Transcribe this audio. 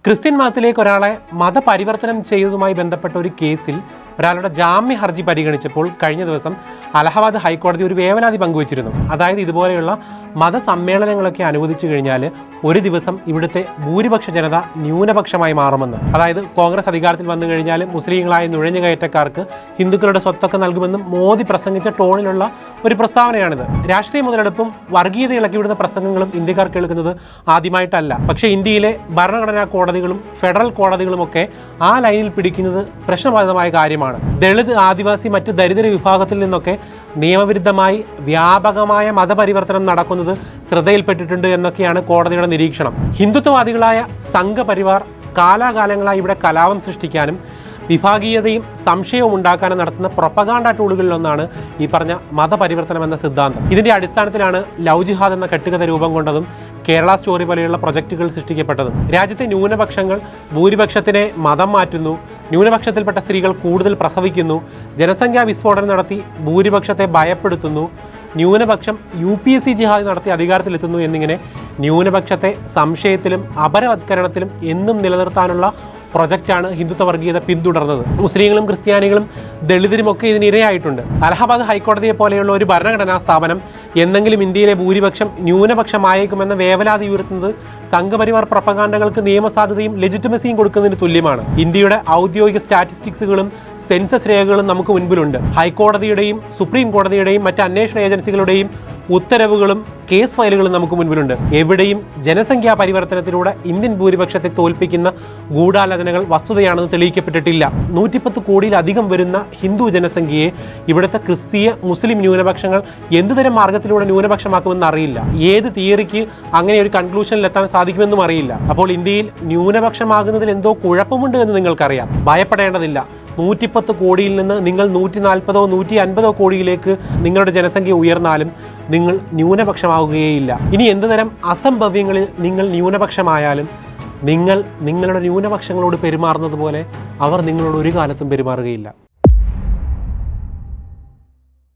Christian മതത്തിലേക്ക് ഒരാളെ മതപരിവർത്തനം ചെയ്തതുമായി ബന്ധപ്പെട്ട ഒരു കേസിൽ ഒരാളുടെ ജാമ്യ ഹർജി പരിഗണിച്ചപ്പോൾ കഴിഞ്ഞ ദിവസം അലഹബാദ് ഹൈക്കോടതി ഒരു വേവലാതി പങ്കുവച്ചിരുന്നു. അതായത് ഇതുപോലെയുള്ള മതസമ്മേളനങ്ങളൊക്കെ അനുവദിച്ചു കഴിഞ്ഞാൽ ഒരു ദിവസം ഇവിടുത്തെ ഭൂരിപക്ഷ ജനത ന്യൂനപക്ഷമായി മാറുമെന്ന്. അതായത് കോൺഗ്രസ് അധികാരത്തിൽ വന്നു കഴിഞ്ഞാൽ മുസ്ലിങ്ങളായ നുഴഞ്ഞുകയറ്റക്കാർക്ക് ഹിന്ദുക്കളുടെ സ്വത്തൊക്കെ നൽകുമെന്നും മോദി പ്രസംഗിച്ച ടോണിലുള്ള ഒരു പ്രസ്താവനയാണിത്. രാഷ്ട്രീയ മുതലെടുപ്പും വർഗീയത ഇളക്കിവിടുന്ന പ്രസംഗങ്ങളും ഇന്ത്യക്കാർ കേൾക്കുന്നത് ആദ്യമായിട്ടല്ല. പക്ഷേ ഇന്ത്യയിലെ ഭരണഘടനാ കോടതികളും ഫെഡറൽ കോടതികളുമൊക്കെ ആ ലൈനിൽ പിടിക്കുന്നത് പ്രശ്നബാധിതമായ കാര്യമാണ്. ദളിത്, ആദിവാസി, മറ്റ് ദരിദ്ര വിഭാഗത്തിൽ നിന്നൊക്കെ നിയമവിരുദ്ധമായി വ്യാപകമായ മതപരിവർത്തനം നടക്കുന്നത് ശ്രദ്ധയിൽപ്പെട്ടിട്ടുണ്ട് എന്നൊക്കെയാണ് കോടതിയുടെ നിരീക്ഷണം. ഹിന്ദുത്വവാദികളായ സംഘപരിവാർ കാലാകാലങ്ങളായി ഇവിടെ കലാപം സൃഷ്ടിക്കാനും വിഭാഗീയതയും സംശയവും ഉണ്ടാക്കാനും നടത്തുന്ന പ്രൊപ്പഗാണ്ട ടൂളുകളിലൊന്നാണ് ഈ പറഞ്ഞ മതപരിവർത്തനം എന്ന സിദ്ധാന്തം. ഇതിൻ്റെ അടിസ്ഥാനത്തിലാണ് ലവ് ജിഹാദ് എന്ന കെട്ടുകഥ രൂപം കൊണ്ടതും കേരള സ്റ്റോറി പോലെയുള്ള പ്രൊജക്റ്റുകൾ സൃഷ്ടിക്കപ്പെട്ടതും. രാജ്യത്തെ ന്യൂനപക്ഷങ്ങൾ ഭൂരിപക്ഷത്തിനെ മതം മാറ്റുന്നു, ന്യൂനപക്ഷത്തിൽപ്പെട്ട സ്ത്രീകൾ കൂടുതൽ പ്രസവിക്കുന്നു, ജനസംഖ്യാ വിസ്ഫോടനം നടത്തി ഭൂരിപക്ഷത്തെ ഭയപ്പെടുത്തുന്നു, ന്യൂനപക്ഷം UPSC ജിഹാദ് നടത്തി അധികാരത്തിലെത്തുന്നു എന്നിങ്ങനെ ന്യൂനപക്ഷത്തെ സംശയത്തിലും അപരവത്കരണത്തിലും എന്നും നിലനിർത്താനുള്ള പ്രൊജക്റ്റാണ് ഹിന്ദുത്വ വർഗീയത പിന്തുടർന്നത്. മുസ്ലിങ്ങളും ക്രിസ്ത്യാനികളും ദളിതരുമൊക്കെ ഇതിനിരയായിട്ടുണ്ട്. അലഹബാദ് ഹൈക്കോടതിയെ പോലെയുള്ള ഒരു ഭരണഘടനാ സ്ഥാപനം എന്നെങ്കിലും ഇന്ത്യയിലെ ഭൂരിപക്ഷം ന്യൂനപക്ഷമായേക്കുമെന്ന വേവലാതി ഉയർത്തുന്നത് സംഘപരിവാർ പ്രൊപ്പഗാണ്ടകൾക്ക് നിയമസാധ്യതയും ലെജിറ്റിമസിയും കൊടുക്കുന്നതിന് തുല്യമാണ്. ഇന്ത്യയുടെ ഔദ്യോഗിക സ്റ്റാറ്റിസ്റ്റിക്സുകളും സെൻസസ് രേഖകളും നമുക്ക് മുൻപിലുണ്ട്. ഹൈക്കോടതിയുടെയും സുപ്രീം കോടതിയുടെയും മറ്റ് അന്വേഷണ ഏജൻസികളുടെയും ഉത്തരവുകളും കേസ് ഫയലുകളും നമുക്ക് മുൻപിലുണ്ട്. എവിടെയും ജനസംഖ്യാ പരിവർത്തനത്തിലൂടെ ഇന്ത്യൻ ഭൂരിപക്ഷത്തെ തോൽപ്പിക്കുന്ന ഗൂഢാലോചനകൾ വസ്തുതയാണെന്ന് തെളിയിക്കപ്പെട്ടിട്ടില്ല. 110 കോടിയിലധികം വരുന്ന ഹിന്ദു ജനസംഖ്യയെ ഇവിടുത്തെ ക്രിസ്തീയ മുസ്ലിം ന്യൂനപക്ഷങ്ങൾ എന്തുതരം മാർഗത്തിലൂടെ ന്യൂനപക്ഷമാക്കുമെന്ന് അറിയില്ല. ഏത് തിയറിക്ക് അങ്ങനെ ഒരു കൺക്ലൂഷനിൽ എത്താൻ സാധിക്കുമെന്നും അറിയില്ല. അപ്പോൾ ഇന്ത്യയിൽ ന്യൂനപക്ഷമാകുന്നതിൽ എന്തോ കുഴപ്പമുണ്ട് എന്ന് നിങ്ങൾക്കറിയാം. ഭയപ്പെടേണ്ടതില്ല. 110 കോടിയിൽ നിന്ന് നിങ്ങൾ 140 150 കോടിയിലേക്ക് നിങ്ങളുടെ ജനസംഖ്യ ഉയർന്നാലും നിങ്ങൾ ന്യൂനപക്ഷമാവുകയേയില്ല. ഇനി എന്തുതരം അസംഭവ്യങ്ങളിൽ നിങ്ങൾ ന്യൂനപക്ഷമായാലും നിങ്ങൾ നിങ്ങളുടെ ന്യൂനപക്ഷങ്ങളോട് പെരുമാറുന്നത് പോലെ അവർ നിങ്ങളോട് ഒരു കാലത്തും പെരുമാറുകയില്ല.